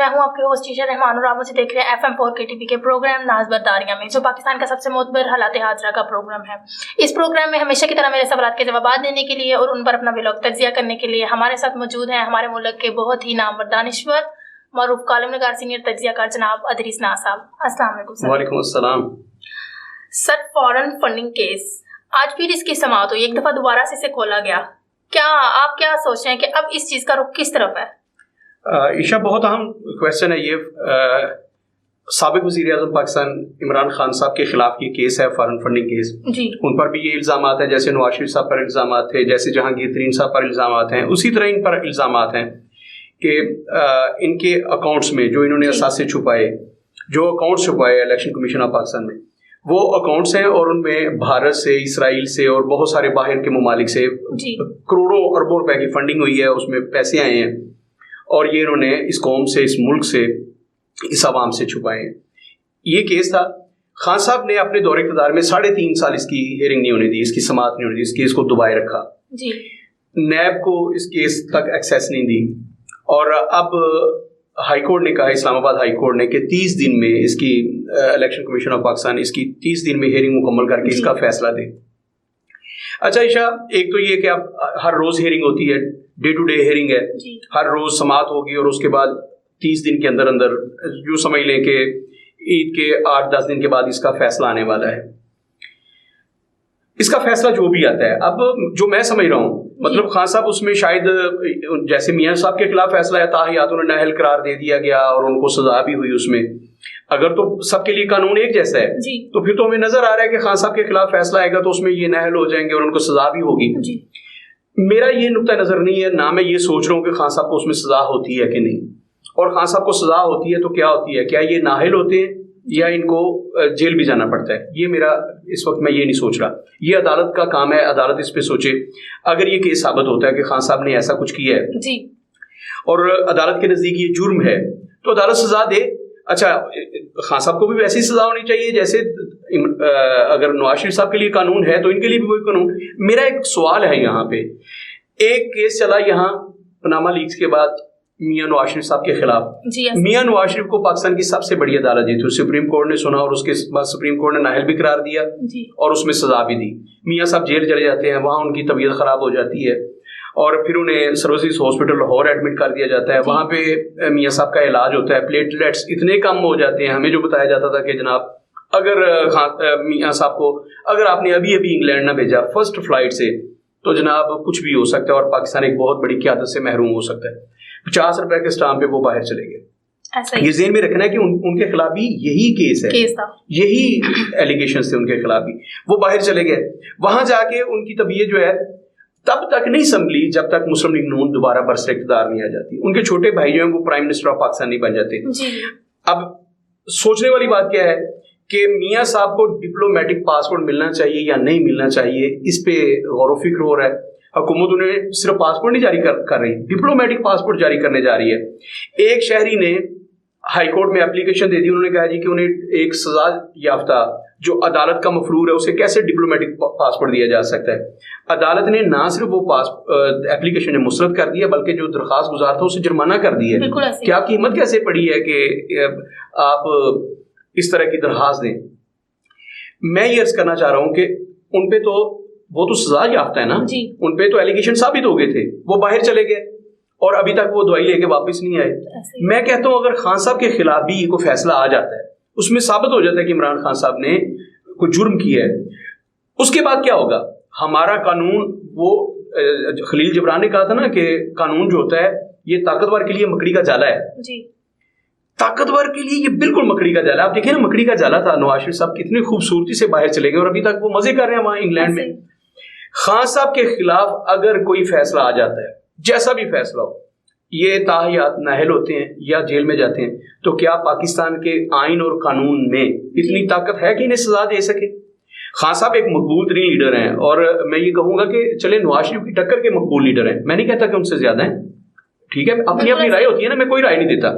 मैं हूं आपके होस्ट टीचर रहमान और आप मुझे देख रहे हैं FM4 KTV के प्रोग्राम नाज बरदारियां में, जो पाकिस्तान का सबसे मोतबर हालात हाजरा का प्रोग्राम है। इस प्रोग्राम में हमेशा की तरह मेरे सवालात के जवाब देने के लिए और उन पर अपना व्लॉग तज्जिया करने के लिए हमारे साथ मौजूद हैं हमारे मुल्क के बहुत ही नामवर दानिश्वर मरूफ कॉलम निगार सीनियर तज्जियाकार जनाब अदरीस नाज साहब। अस्सलाम वालेकुम। वालेकुम अस्सलाम। सर, फॉरेन फंडिंग केस आज फिर इसकी समाअत हुई, एक दफ़ा दोबारा से इसे खोला गया। क्या आप क्या सोच रहे हैं कि अब इस चीज़ का रुख किस तरफ है? ईशा, बहुत अहम क्वेश्चन है ये। साबिक वज़ीर आज़म पाकिस्तान इमरान खान साहब के खिलाफ ये केस है, फॉरेन फंडिंग केस जी। उन पर भी ये इल्ज़ाम हैं, जैसे नवाज शरीफ साहब पर इल्ज़ाम थे, जैसे जहांगीर तरीन साहब पर इल्ज़ाम हैं, उसी तरह इन पर इल्ज़ाम हैं कि इनके अकाउंट्स में जो इन्होंने असासे छुपाए, जो अकाउंट्स छुपाए इलेक्शन कमीशन ऑफ पाकिस्तान में, वो अकाउंट्स हैं और उनमें भारत से, इसराइल से और बहुत सारे बाहर के ममालिक से करोड़ों अरबों रुपए की फंडिंग हुई है, उसमें पैसे आए हैं और ये इन्होंने इस कौम से, इस मुल्क से, इस आवाम से छुपाए हैं। ये केस था। खान साहब ने अपने दौरे इक़्तिदार में 3.5 साल इसकी हियरिंग नहीं होने दी, इसकी समाअत नहीं होने दी, इस केस को दबाए रखा जी। नैब को इस केस तक एक्सेस नहीं दी और अब हाई कोर्ट ने कहा, इस्लामाबाद हाई कोर्ट ने, कि 30 दिन में इसकी इलेक्शन कमीशन ऑफ पाकिस्तान इसकी 30 दिन में हियरिंग मुकम्मल करके इसका फैसला दे। अच्छा ईशा, एक तो ये कि अब हर रोज़ हियरिंग होती है, डे टू डे हियरिंग है, हर रोज़ समाअत होगी और उसके बाद 30 दिन के अंदर अंदर यूँ समझ लें कि ईद के 8-10 दिन के बाद इसका फैसला आने वाला है। इसका फैसला जो भी आता है, अब जो मैं समझ रहा हूँ, मतलब खान साहब उसमें शायद जैसे मियां साहब के खिलाफ फैसला है, ताहियात उन्हें नाअहल करार दे दिया गया और उनको सजा भी हुई उसमें। अगर तो सबके लिए कानून एक जैसा है तो फिर तो हमें नजर आ रहा है कि खान साहब के खिलाफ फैसला आएगा तो उसमें ये नाअहल हो जाएंगे और उनको सजा भी होगी। मेरा ये नुक्ता नजर नहीं है, ना मैं ये सोच रहा हूँ कि खान साहब को उसमें सजा होती है कि नहीं, और खान साहब को सजा होती है तो क्या होती है, क्या ये नाअहल होते हैं या इनको जेल भी जाना पड़ता है, ये मेरा इस वक्त मैं ये नहीं सोच रहा। ये अदालत का काम है, अदालत इस पे सोचे। अगर ये केस साबित होता है कि खान साहब ने ऐसा कुछ किया है जी और अदालत के नज़दीक ये जुर्म है तो अदालत सजा दे। अच्छा, खान साहब को भी वैसी सजा होनी चाहिए जैसे अगर नवाज शरीफ साहब के लिए कानून है तो इनके लिए भी वही कानून। मेरा एक सवाल है यहाँ पे, एक केस चला यहाँ पनामा लीक्स के बाद मियां नवाज शरीफ साहब के खिलाफ। मियां नवाज शरीफ को पाकिस्तान की सबसे बड़ी अदालत दी थी, सुप्रीम कोर्ट ने सुना और उसके बाद सुप्रीम कोर्ट ने नाअहल भी करार दिया और उसमें सजा भी दी। मियां साहब जेल चले जाते हैं, वहाँ उनकी तबीयत खराब हो जाती है और फिर उन्हें सर्विसेज हॉस्पिटल लाहौर एडमिट कर दिया जाता है। वहाँ पे मियां साहब का इलाज होता है, प्लेटलेट्स इतने कम हो जाते हैं। हमें जो बताया जाता था कि जनाब अगर मियां साहब को अगर आपने अभी इंग्लैंड ना भेजा फर्स्ट फ्लाइट से तो जनाब कुछ भी हो सकता है और पाकिस्तान एक बहुत बड़ी क़यादत से महरूम हो सकता है। 50 रुपए के स्टाम्प पे वो बाहर चले गए। ये ज़हन में रखना है कि उनके खिलाफ भी यही केस है, यही एलिगेशंस थे उनके खिलाफ भी। वो बाहर चले गए, वहां जाके उनकी तबीयत जो है तब तक नहीं संभली जब तक मुस्लिम लीग नून दोबारा बरसर इक़्तिदार नहीं आ जाती। उनके छोटे भाई जो हैं वो प्राइम मिनिस्टर ऑफ पाकिस्तान नहीं बन जाते। अब सोचने वाली बात क्या है कि मियां साहब को डिप्लोमेटिक पासपोर्ट मिलना चाहिए या नहीं मिलना चाहिए, इस पे गौर व फिक्र हो रहा है। हुकूमत उन्हें सिर्फ पासपोर्ट नहीं जारी कर रही, डिप्लोमेटिक पासपोर्ट जारी करने जा रही है। एक शहरी ने हाई कोर्ट में एप्लीकेशन दे दी, उन्होंने कहा जी कि उन्हें एक सजा याफ्ता जो अदालत का मफरूर है उसे कैसे डिप्लोमेटिक पासपोर्ट दिया जा सकता है। अदालत ने ना सिर्फ वो एप्लीकेशन मुस्तरद कर दिया बल्कि जो दरख्वास्त गुजार था उसे जुर्माना कर दिया। क्या कीमत कैसे पड़ी है कि आप इस तरह की दरख्वास्त दें। मैं ये अर्ज करना चाह रहा हूँ कि उन पे तो वो तो सजा याफ्ता है ना, उन पे तो एलिगेशन साबित हो गए थे, वो बाहर चले गए और अभी तक वो दवाई लेके वापस नहीं आए। मैं कहता हूँ अगर खान साहब के खिलाफ भी ये कोई फैसला आ जाता है, उसमें साबित हो जाता है कि इमरान खान साहब ने कोई जुर्म किया है, उसके बाद क्या होगा? हमारा कानून, वो खलील जिब्रान ने कहा था ना कि कानून जो होता है ये ताकतवर के लिए मकड़ी का जाला है जी। ताकतवर के लिए ये बिल्कुल मकड़ी का जाला। आप देखिए ना, मकड़ी का जाला था। नवाज शरीफ साहब कितनी खूबसूरती से बाहर चले गए और अभी तक वो मजे कर रहे हैं वहां इंग्लैंड में। खान साहब के खिलाफ अगर कोई फैसला आ जाता है, जैसा भी फैसला हो, ये ताहियात नाअहल होते हैं या जेल में जाते हैं, तो क्या पाकिस्तान के आइन और कानून में इतनी ताकत है कि इन्हें सजा दे सके? खान साहब एक मकबूल तरीन लीडर हैं और मैं ये कहूंगा कि चले नवाज शरीफ की टक्कर के मकबूल लीडर हैं, मैं नहीं कहता कि उनसे ज्यादा हैं, ठीक है, अपनी अपनी राय होती है ना, मैं कोई राय नहीं देता,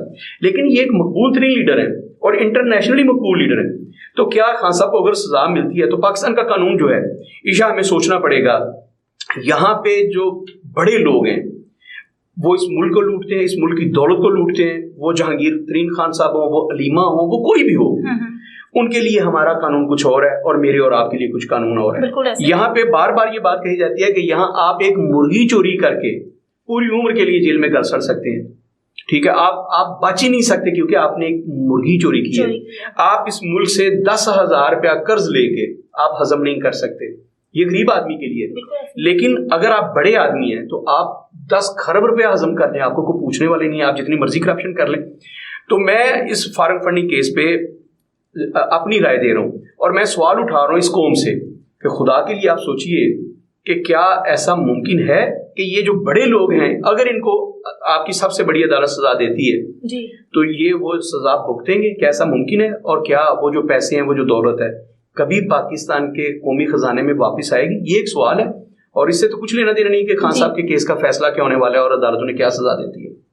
लेकिन ये एक मकबूल तरीन लीडर है और इंटरनेशनली मकबूल लीडर है। तो क्या खान साहब को अगर सजा मिलती है तो पाकिस्तान का कानून जो है, ईशा हमें सोचना पड़ेगा, यहाँ पे जो बड़े लोग हैं وہ اس ملک کو لوٹتے ہیں, اس ملک کی دولت کو لوٹتے ہیں, وہ جہانگیر ترین خان صاحب ہوں, وہ علیمہ ہوں, وہ کوئی بھی ہو, ان کے لیے ہمارا قانون کچھ اور ہے اور میرے اور آپ کے لیے کچھ قانون اور ہے. یہاں پہ بار بار یہ بات کہی جاتی ہے کہ یہاں آپ ایک مرغی چوری کر کے پوری عمر کے لیے جیل میں گل سڑ سکتے ہیں. ٹھیک ہے, آپ بچ ہی نہیں سکتے کیونکہ آپ نے ایک مرغی چوری کی ہے. آپ اس ملک سے 10,000 روپیہ قرض لے کے آپ ہضم نہیں کر سکتے, یہ غریب آدمی کے لیے. لیکن اگر آپ بڑے آدمی ہیں تو آپ 10 کھرب روپیہ ہضم کر لیں, آپ کو کوئی پوچھنے والے نہیں, آپ جتنی مرضی کرپشن کر لیں. تو میں اس فارغ فنڈنگ کیس پہ اپنی رائے دے رہا ہوں اور میں سوال اٹھا رہا ہوں اس قوم سے کہ خدا کے لیے آپ سوچئے کہ کیا ایسا ممکن ہے کہ یہ جو بڑے لوگ ہیں اگر ان کو آپ کی سب سے بڑی عدالت سزا دیتی ہے جی تو یہ وہ سزا بھگتیں گے؟ کیا ایسا ممکن ہے؟ اور کیا وہ جو پیسے ہیں, وہ جو دولت ہے, کبھی پاکستان کے قومی خزانے میں واپس آئے گی؟ یہ ایک سوال ہے, اور اس سے تو کچھ لینا دینا نہیں کہ خان صاحب کے کیس کا فیصلہ کیا ہونے والا ہے اور عدالتوں نے کیا سزا دیتی ہے.